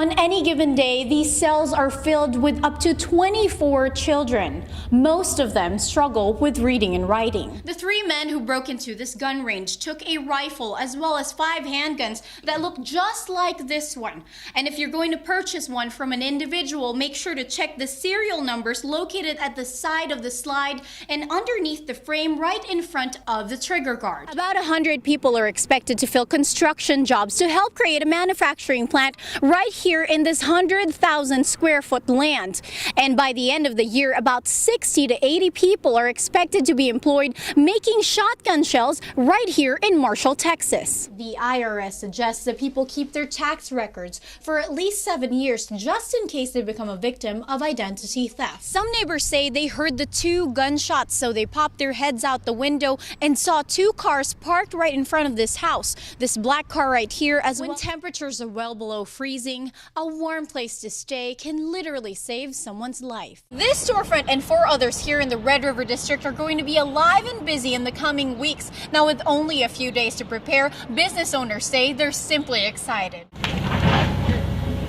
On any given day, these cells are filled with up to 24 children. Most of them struggle with reading and writing. The three men who broke into this gun range took a rifle as well as 5 handguns that look just like this one. And if you're going to purchase one from an individual, make sure to check the serial numbers located at the side of the slide and underneath the frame right in front of the trigger guard. About 100 people are expected to fill construction jobs to help create a manufacturing plant right here in this 100,000 square foot land. And by the end of the year, about 60 to 80 people are expected to be employed making shotgun shells right here in Marshall, Texas. The IRS suggests that people keep their tax records for at least 7 years just in case they become a victim of identity theft. Some neighbors say they heard the 2 gunshots, so they popped their heads out the window and saw 2 cars parked right in front of this house. This black car right here, as when temperatures are well below freezing, a warm place to stay can literally save someone's life. This storefront and 4 others here in the Red River District are going to be alive and busy in the coming weeks. Now, with only a few days to prepare, business owners say they're simply excited.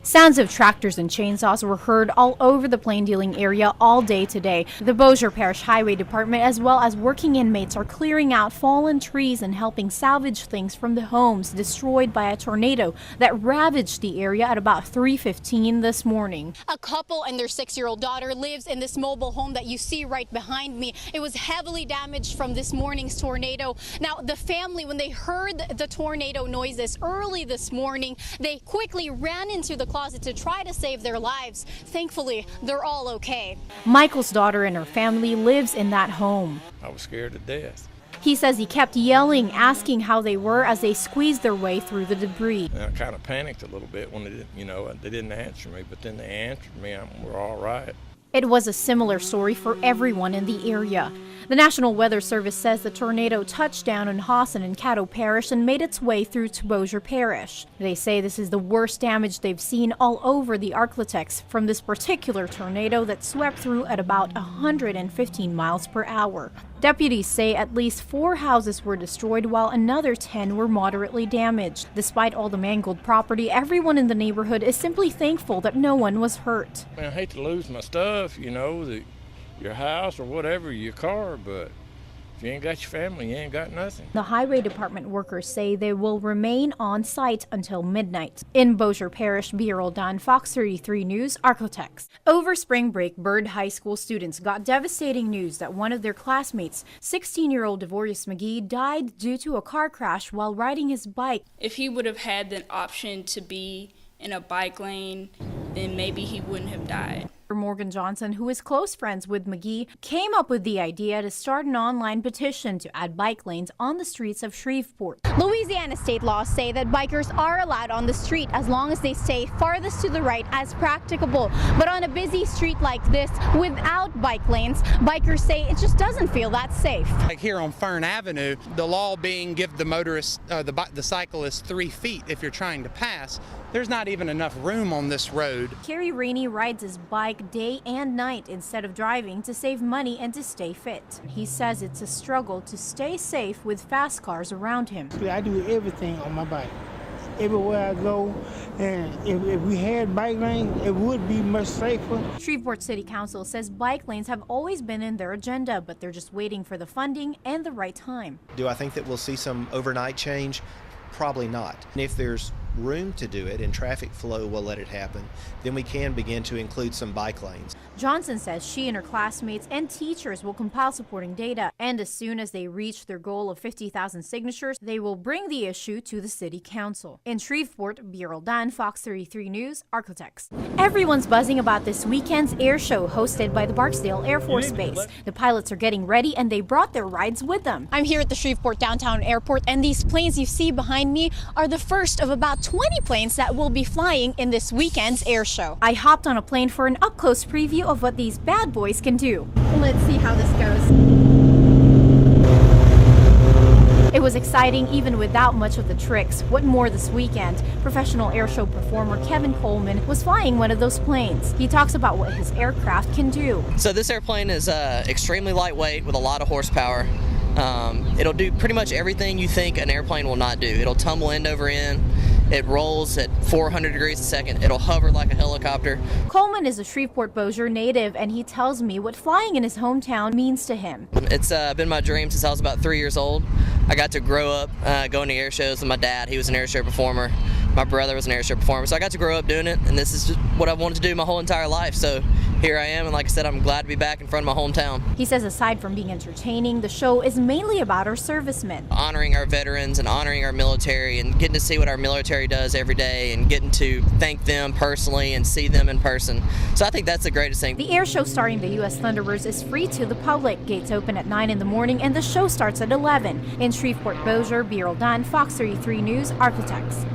Sounds of tractors and chainsaws were heard all over the plain dealing area all day today. The Bossier Parish Highway Department as well as working inmates are clearing out fallen trees and helping salvage things from the homes destroyed by a tornado that ravaged the area at about 3:15 this morning. A couple and their 6-year-old daughter lives in this mobile home that you see right behind me. It was heavily damaged from this morning's tornado. Now, the family, when they heard the tornado noises early this morning, they quickly ran into the closet to try to save their lives. Thankfully, they're all okay. Michael's daughter and her family lives in that home. I was scared to death. He says he kept yelling, asking how they were as they squeezed their way through the debris. And I kind of panicked a little bit when they didn't answer me, but then they answered me and we're all right. It was a similar story for everyone in the area. The National Weather Service says the tornado touched down in Hassan and Caddo Parish and made its way through to Bossier Parish. They say this is the worst damage they've seen all over the Arklatex from this particular tornado that swept through at about 115 miles per hour. Deputies say at least 4 houses were destroyed while another 10 were moderately damaged. Despite all the mangled property, everyone in the neighborhood is simply thankful that no one was hurt. I hate to lose my stuff, your house or whatever, your car, but if you ain't got your family, you ain't got nothing. The highway department workers say they will remain on site until midnight. In Bossier Parish, Bia Roldan, Fox 33 News, Arklatex. Over spring break, Bird High School students got devastating news that one of their classmates, 16-year-old Devorius McGee, died due to a car crash while riding his bike. If he would have had the option to be in a bike lane, then maybe he wouldn't have died. Morgan Johnson, who is close friends with McGee, came up with the idea to start an online petition to add bike lanes on the streets of Shreveport. Louisiana state laws say that bikers are allowed on the street as long as they stay farthest to the right as practicable. But on a busy street like this, without bike lanes, bikers say it just doesn't feel that safe. Like here on Fern Avenue, the law being give the motorist, the cyclist 3 feet if you're trying to pass. There's not even enough room on this road. Kerry Rainey rides his bike day and night instead of driving to save money and to stay fit. He says it's a struggle to stay safe with fast cars around him. I do everything on my bike. Everywhere I go, and if we had bike lanes, it would be much safer. Shreveport City Council says bike lanes have always been in their agenda, but they're just waiting for the funding and the right time. Do I think that we'll see some overnight change? Probably not. And if there's room to do it and traffic flow will let it happen, then we can begin to include some bike lanes. Johnson says she and her classmates and teachers will compile supporting data, and as soon as they reach their goal of 50,000 signatures, they will bring the issue to the City Council. In Shreveport, Bia Roldan, Fox 33 News, Arklatex. Everyone's buzzing about this weekend's air show hosted by the Barksdale Air Force Base. The pilots are getting ready and they brought their rides with them. I'm here at the Shreveport Downtown Airport, and these planes you see behind me are the first of about 20 planes that will be flying in this weekend's air show. I hopped on a plane for an up-close preview of what these bad boys can do. Let's see how this goes. It was exciting even without much of the tricks. What more this weekend, professional airshow performer Kevin Coleman was flying one of those planes. He talks about what his aircraft can do. So this airplane is extremely lightweight with a lot of horsepower. It'll do pretty much everything you think an airplane will not do. It'll tumble end over end. It rolls at 400 degrees a second. It'll hover like a helicopter. Coleman is a Shreveport-Bossier native, and he tells me what flying in his hometown means to him. It's been my dream since I was about 3 years old. I got to grow up going to air shows with my dad. He was an air show performer. My brother was an air show performer. So I got to grow up doing it, and this is just what I wanted to do my whole entire life. So here I am, and like I said, I'm glad to be back in front of my hometown. He says aside from being entertaining, the show is mainly about our servicemen. Honoring our veterans and honoring our military and getting to see what our military does every day and getting to thank them personally and see them in person. So I think that's the greatest thing. The air show starring the U.S. Thunderbirds is free to the public. Gates open at 9 in the morning and the show starts at 11. In Shreveport-Bossier, Bia Roldan, Fox 33 News, Architects.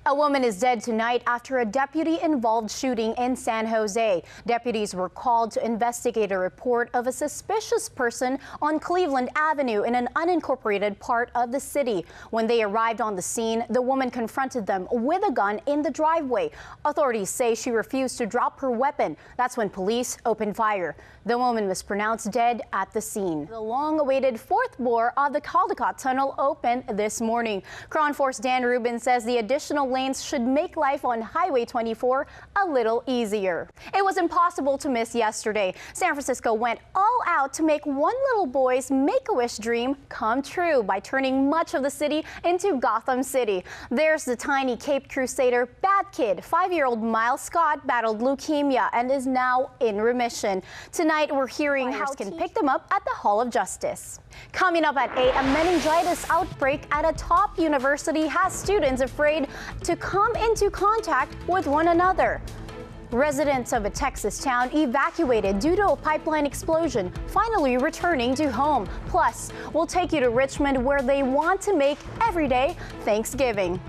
A woman is dead tonight after a deputy-involved shooting in San Jose. Deputies were called to investigate a report of a suspicious person on Cleveland Avenue in an unincorporated part of the city. When they arrived on the scene, the woman confronted them with a gun in the driveway. Authorities say she refused to drop her weapon. That's when police opened fire. The woman was pronounced dead at the scene. The long-awaited fourth bore of the Caldecott Tunnel opened this morning. Cron Force Dan Rubin says the additional lanes should make life on Highway 24 a little easier. It was impossible to miss yesterday. San Francisco went all out to make one little boy's Make-A-Wish dream come true by turning much of the city into Gotham City. There's the tiny Cape Crusader Bad Kid. 5-year-old Miles Scott battled leukemia and is now in remission. Tonight, we're hearing how can pick them up at the Hall of Justice. Coming up at 8, a meningitis outbreak at a top university has students afraid to come into contact with one another. Residents of a Texas town evacuated due to a pipeline explosion, finally returning to home. Plus, we'll take you to Richmond where they want to make everyday Thanksgiving.